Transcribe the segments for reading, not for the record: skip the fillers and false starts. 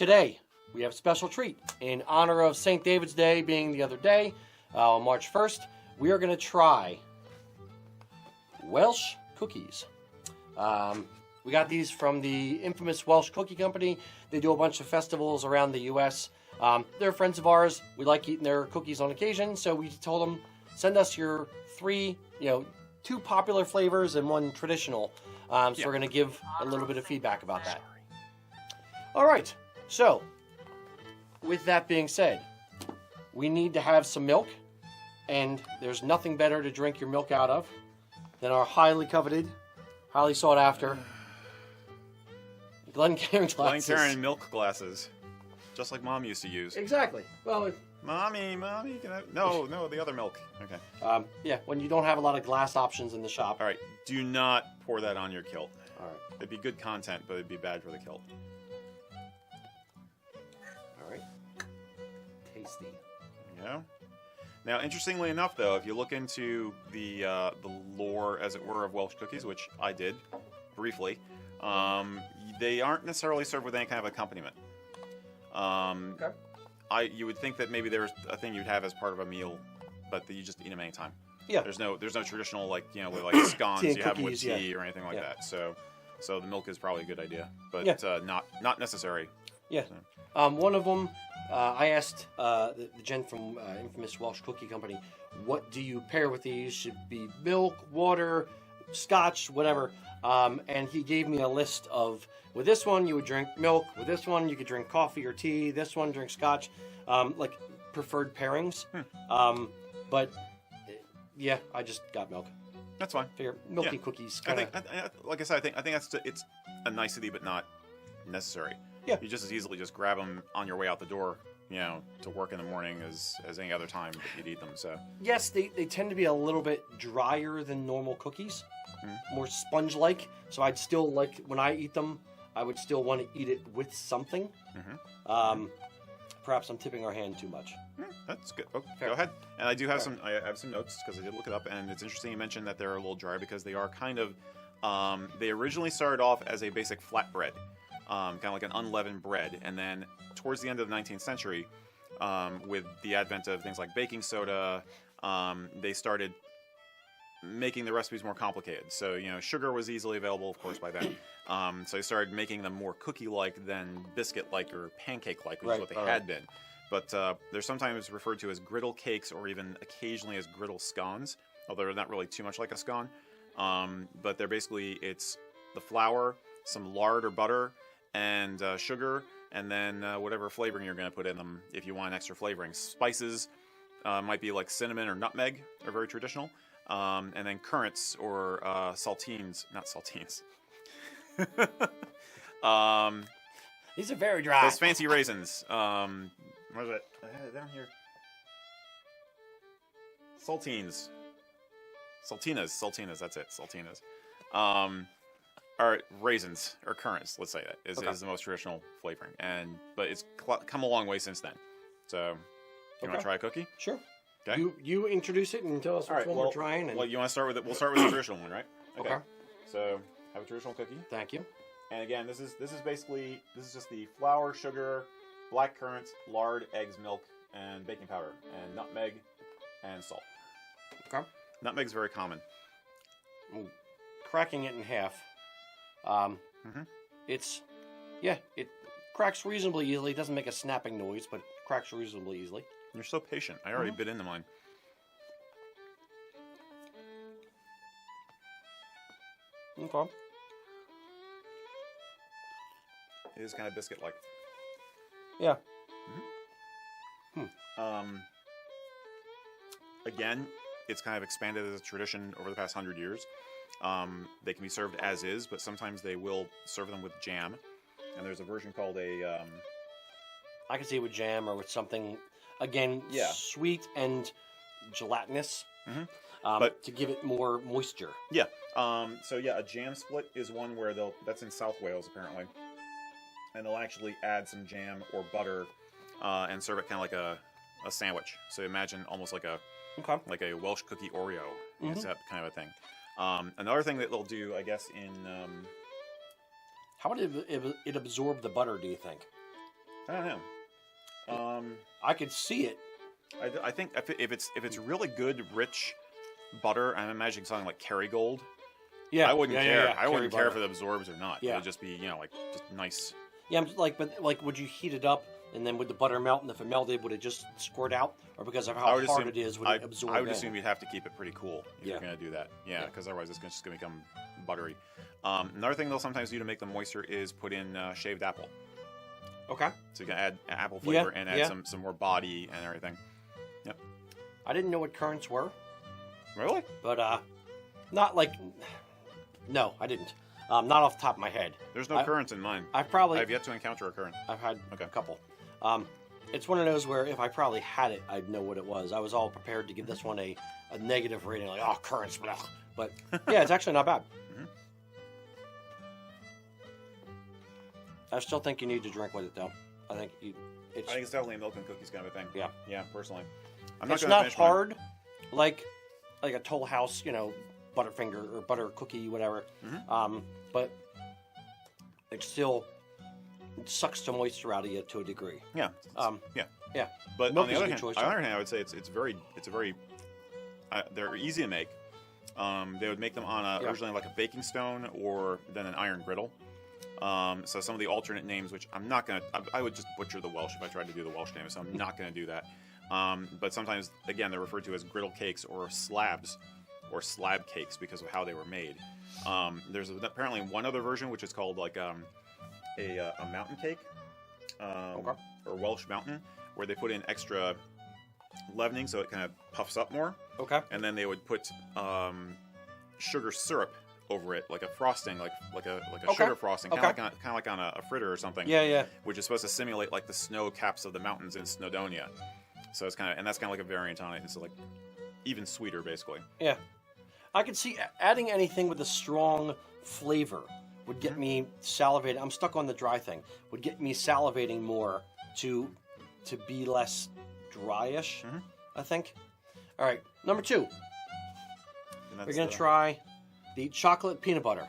today we have a special treat. In honor of St. David's Day being the other day, on March 1st, we are going to try Welsh cookies. We got these from the infamous Welsh Cookie Company. They do a bunch of festivals around the U.S. They're friends of ours. We like eating their cookies on occasion, so we told them, send us your two popular flavors and one traditional. So we're going to give a little bit of feedback about that. All right, so with that being said, we need to have some milk, and there's nothing better to drink your milk out of than our highly coveted, highly sought after Glencairn glasses. Glencairn milk glasses, just like Mom used to use. Exactly. Well, Mommy, can I... No, the other milk. Okay. Yeah, when you don't have a lot of glass options in the shop. All right, do not pour that on your kilt. All right. It'd be good content, but it'd be bad for the kilt. All right. Tasty. There you go. Now, interestingly enough, though, if you look into the lore, as it were, of Welsh cookies, which I did briefly, they aren't necessarily served with any kind of accompaniment. Okay. You would think that maybe there's a thing you'd have as part of a meal, but that you just eat them anytime. Yeah. There's no traditional with scones Tea you have with cookies, tea or anything like that. So the milk is probably a good idea, but not necessary. Yeah. So. One of them, I asked the gent from infamous Welsh Cookie Company, what do you pair with these? Should be milk, water, scotch, whatever. And he gave me a list of, with this one you would drink milk, with this one you could drink coffee or tea, this one drink scotch, like preferred pairings. But yeah, I just got milk. That's fine. Figure milky cookies. I think, like I said, I think it's a nicety, but not necessary. Yeah. You just as easily just grab them on your way out the door, to work in the morning as any other time that you'd eat them. So yes, they tend to be a little bit drier than normal cookies, more sponge-like. So I'd still like, when I eat them, I would still want to eat it with something. Perhaps I'm tipping our hand too much. That's good. Oh, go ahead. And I do have some. I have some notes because I did look it up, and it's interesting you mentioned that they're a little dry because they are kind of. They originally started off as a basic flatbread, kind of like an unleavened bread, and then towards the end of the 19th century, with the advent of things like baking soda, they started making the recipes more complicated. So sugar was easily available, of course, by then. So they started making them more cookie-like than biscuit-like or pancake-like, which is what they had been. But they're sometimes referred to as griddle cakes or even occasionally as griddle scones, although they're not really too much like a scone. But they're basically, it's the flour, some lard or butter, and sugar, and then whatever flavoring you're going to put in them if you want extra flavoring. Spices might be like cinnamon or nutmeg, are very traditional. And then currants or saltines, not saltines. These are very dry. Those fancy raisins. What is it? I had it down here. Saltines. Saltinas, that's it. Saltinas. Are raisins or currants, let's say that, is the most traditional flavoring. But it's come a long way since then. So, you want to try a cookie? Sure. Okay. You introduce it and tell us which one we're trying. And... Well, you want to start with it? We'll start with the traditional one, right? Okay. So, have a traditional cookie. Thank you. And again, this is just the flour, sugar, black currants, lard, eggs, milk, and baking powder, and nutmeg, and salt. Okay. Nutmeg's very common. Cracking it in half. It cracks reasonably easily. It doesn't make a snapping noise, but it cracks reasonably easily. You're so patient. I already bit into mine. Okay. It is kind of biscuit-like. Yeah. Again, it's kind of expanded as a tradition over the past 100 years. They can be served as is, but sometimes they will serve them with jam. And there's a version called a... I can see it with jam or with something, again, sweet and gelatinous, but to give it more moisture. Yeah. A jam split is one where that's in South Wales, apparently. And they'll actually add some jam or butter and serve it kind of like a sandwich. So imagine almost like a Welsh cookie Oreo. It's that kind of a thing. Another thing that they'll do, I guess, in... How would it absorb the butter, do you think? I don't know. I could see it. I think if it's really good, rich butter, I'm imagining something like Kerrygold. Yeah, I wouldn't care. Yeah. I wouldn't care butter. if it absorbs or not. Yeah. It would just be, like just nice. Yeah, but would you heat it up and then would the butter melt? And if it melted, would it just squirt out, or because of how hard it is, would it absorb? I would assume you'd have to keep it pretty cool if you're going to do that. Yeah, because otherwise it's just going to become buttery. Another thing they'll sometimes do to make them moister is put in shaved apple. Okay. So you can add apple flavor and add some more body and everything. Yep. I didn't know what currants were. Really? But not like. No, I didn't. Not off the top of my head. There's no currants in mine. I've yet to encounter a currant. I've had a couple. It's one of those where if I probably had it, I'd know what it was. I was all prepared to give this one a negative rating, like, oh, currants, blah. But yeah, it's actually not bad. I still think you need to drink with it, though. I think it's definitely a milk and cookies kind of a thing. Yeah. Yeah, personally. It's not hard, like a Toll House, Butterfinger or butter cookie, whatever. But it still sucks the moisture out of you to a degree. Yeah. Yeah. But Milk on the is a other good hand, choice, I would say it's a very they're easy to make. They would make them on originally like a baking stone or then an iron griddle. So some of the alternate names, which I would just butcher the Welsh if I tried to do the Welsh name, so I'm not going to do that. But sometimes, again, they're referred to as griddle cakes or slabs or slab cakes because of how they were made. There's apparently one other version, which is called like a mountain cake or Welsh mountain, where they put in extra leavening so it kind of puffs up more. Okay. And then they would put sugar syrup over it, like a frosting, like a sugar frosting, kind of like on a fritter or something. Yeah. Which is supposed to simulate like the snow caps of the mountains in Snowdonia. So it's that's kind of like a variant on it. It's like even sweeter, basically. Yeah, I could see adding anything with a strong flavor would get me salivating. I'm stuck on the dry thing. Would get me salivating more to be less dryish. I think. All right, number 2. We're gonna try the chocolate peanut butter.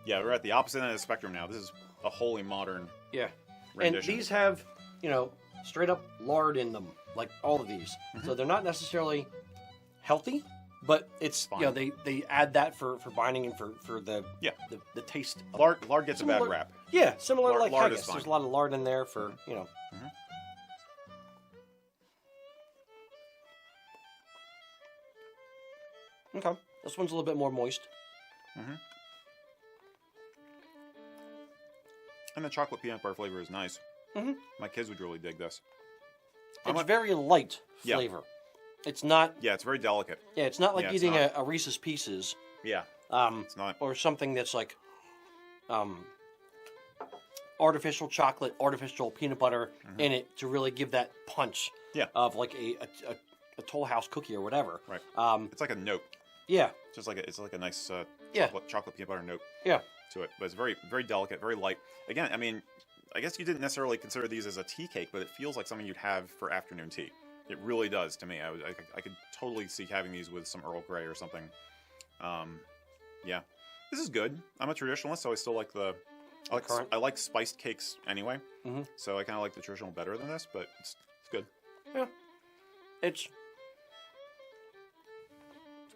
Yeah, we're at the opposite end of the spectrum now. This is a wholly modern. Yeah, rendition. And these have straight up lard in them, like all of these. So they're not necessarily healthy, but it's fine. They add that for binding and for the taste. Lard gets a bad rap. Yeah, similar like lard haggis. There's a lot of lard in there for Okay, this one's a little bit more moist. And the chocolate peanut butter flavor is nice. My kids would really dig this. It's very light flavor. It's not. Yeah, it's very delicate. Yeah, it's not like eating a Reese's Pieces. Yeah. It's not. Or something that's like artificial chocolate, artificial peanut butter in it to really give that punch. Yeah. Of like a Toll House cookie or whatever. Right. It's like a note. Yeah. It's like a nice chocolate peanut butter note. Yeah. To it, but it's very, very delicate, very light. Again, I mean, I guess you didn't necessarily consider these as a tea cake, but it feels like something you'd have for afternoon tea. It really does to me. I could totally see having these with some Earl Grey or something. Yeah, this is good. I'm a traditionalist, so I still like I like spiced cakes anyway. So I kind of like the traditional better than this, but it's good. Yeah, it's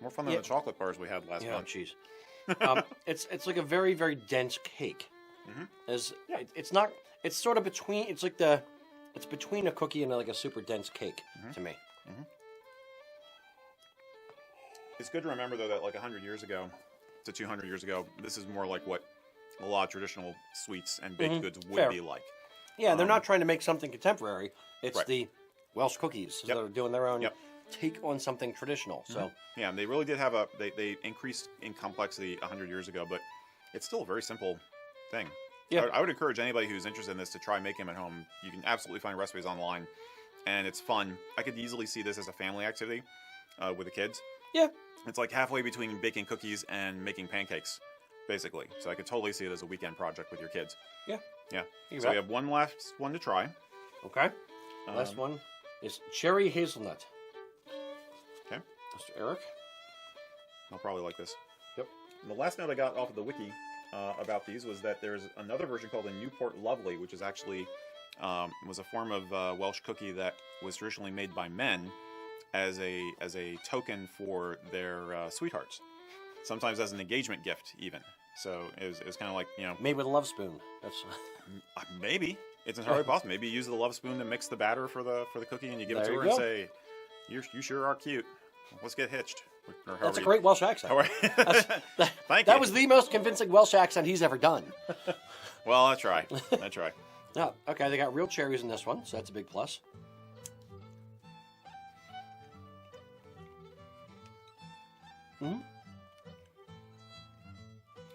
more fun than the chocolate bars we had last month. Jeez. It's like a very, very dense cake. It's not. It's sort of between. It's like it's between a cookie and like a super dense cake to me. It's good to remember though that like 100 years ago to 200 years ago, this is more like what a lot of traditional sweets and baked goods would be like. Yeah, they're not trying to make something contemporary. It's the Welsh cookies that are doing their own take on something traditional. So yeah, and they really did have they increased in complexity 100 years ago, but it's still a very simple thing. Yeah, I would encourage anybody who's interested in this to try making them at home. You can absolutely find recipes online, and it's fun. I could easily see this as a family activity with the kids. Yeah, it's like halfway between baking cookies and making pancakes, basically. So I could totally see it as a weekend project with your kids. Yeah. So we have one last one to try. Okay. Last one is cherry hazelnut. Okay. Mr. Eric? I'll probably like this. Yep. And the last note I got off of the wiki about these was that there's another version called the Newport Lovely, which is actually was a form of Welsh cookie that was traditionally made by men as a token for their sweethearts, sometimes as an engagement gift even. So it was kind of like, Made with a love spoon. That's maybe it's entirely possible. Maybe you use the love spoon to mix the batter for the cookie, and you give it to There her you and go. say, "You sure are cute. Let's get hitched." Or a however great Welsh accent. Thank That you. was the most convincing Welsh accent he's ever done. Well, I try. I try. Oh, okay, they got real cherries in this one, so that's a big plus.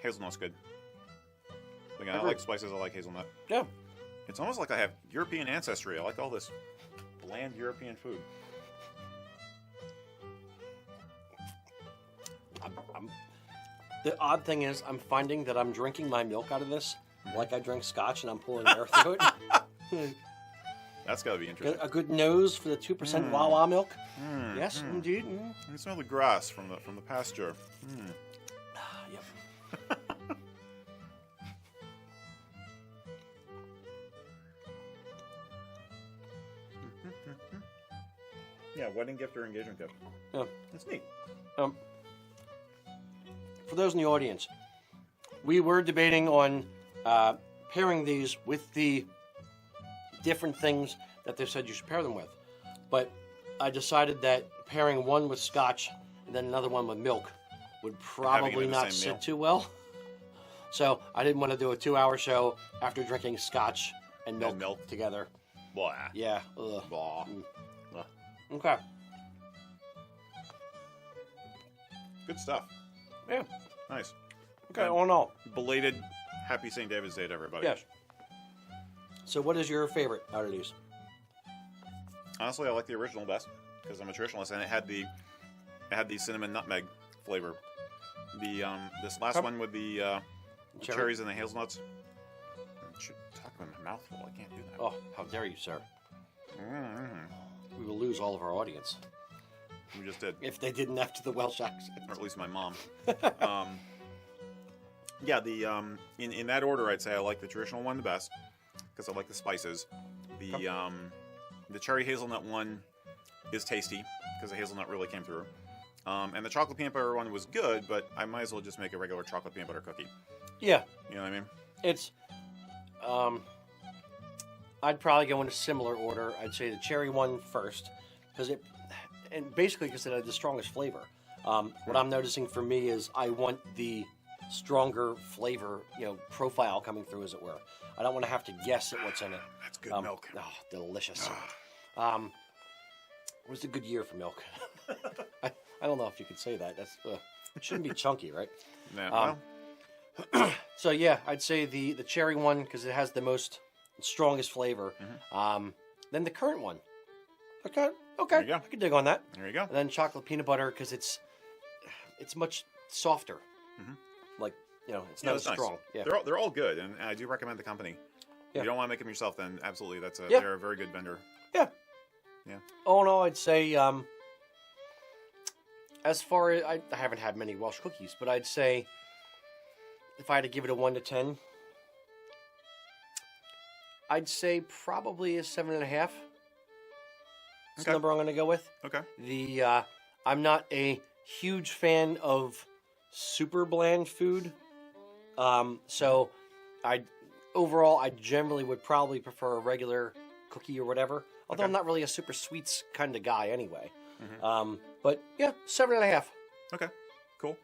Hazelnut's good. Again, I like spices. I like hazelnut. Yeah. It's almost like I have European ancestry. I like all this bland European food. The odd thing is, I'm finding that I'm drinking my milk out of this like I drink scotch, and I'm pulling air through it. That's got to be interesting. A good nose for the 2% Wawa milk. Mm, Yes, indeed. Mm. I can smell the grass from the pasture. Mm. Yep. Yeah, wedding gift or engagement gift. Yeah. That's neat. For those in the audience, we were debating on pairing these with the different things that they said you should pair them with. But I decided that pairing one with scotch and then another one with milk would probably them in the not same meal. sit too well. So I didn't want to do a 2-hour show after drinking scotch and milk, together. Blah. Yeah. Ugh. Blah. Mm. Blah. Okay. Good stuff. Yeah. Nice. Okay, all in all. Belated Happy St. David's Day to everybody. Yes. So what is your favorite out of these? Honestly, I like the original best because I'm a traditionalist, and it had the cinnamon nutmeg flavor. The this last one with the cherries and the hazelnuts. I should talk about my mouthful. I can't do that. Oh, how dare you, sir. Mm-hmm. We will lose all of our audience We just did, if they didn't after the Welsh accent. or at least my mom. Yeah, the in that order, I'd say I like the traditional one the best because I like the spices. The cherry hazelnut one is tasty because the hazelnut really came through. And the chocolate peanut butter one was good, but I might as well just make a regular chocolate peanut butter cookie. Yeah. You know what I mean? It's, I'd probably go in a similar order. I'd say the cherry one first, and basically because it had the strongest flavor. What I'm noticing for me is I want the stronger flavor, profile coming through, as it were. I don't want to have to guess at what's in it. That's good milk. Oh, delicious. It was a good year for milk. I don't know if you could say that. It shouldn't be chunky, right? Yeah, So yeah, I'd say the cherry one because it has the strongest flavor. Then the current one. Okay, There you go. I could dig on that. there you go. And then chocolate peanut butter because it's much softer. Like it's not as that's strong. Nice. Yeah, They're all good, and I do recommend the company. Yeah. If you don't want to make them yourself, then absolutely, Yeah. they're a very good vendor. yeah. Yeah. All in all, I'd say as far as I haven't had many Welsh cookies, but I'd say if I had to give it a 1 to 10, I'd say probably a 7.5. That's Okay. the number I'm going to go with. Okay. I'm not a huge fan of super bland food, so I generally would probably prefer a regular cookie or whatever. Although Okay. I'm not really a super sweets kind of guy anyway. But yeah, 7.5. Okay. Cool.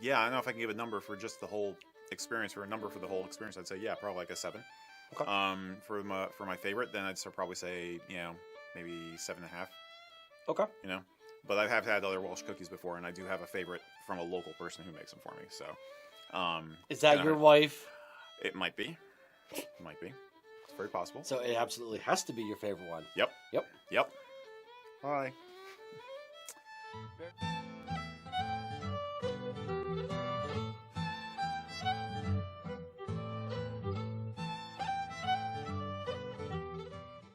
Yeah, I don't know if I can give a number for just the whole experience. For a number for the whole experience, I'd say probably like a 7. Okay. For my favorite, then I'd probably say maybe 7.5. Okay. But I have had other Welsh cookies before, and I do have a favorite from a local person who makes them for me. So, Is that and your wife? It might be. It might be. It's very possible. So it absolutely has to be your favorite one. Yep. Hi.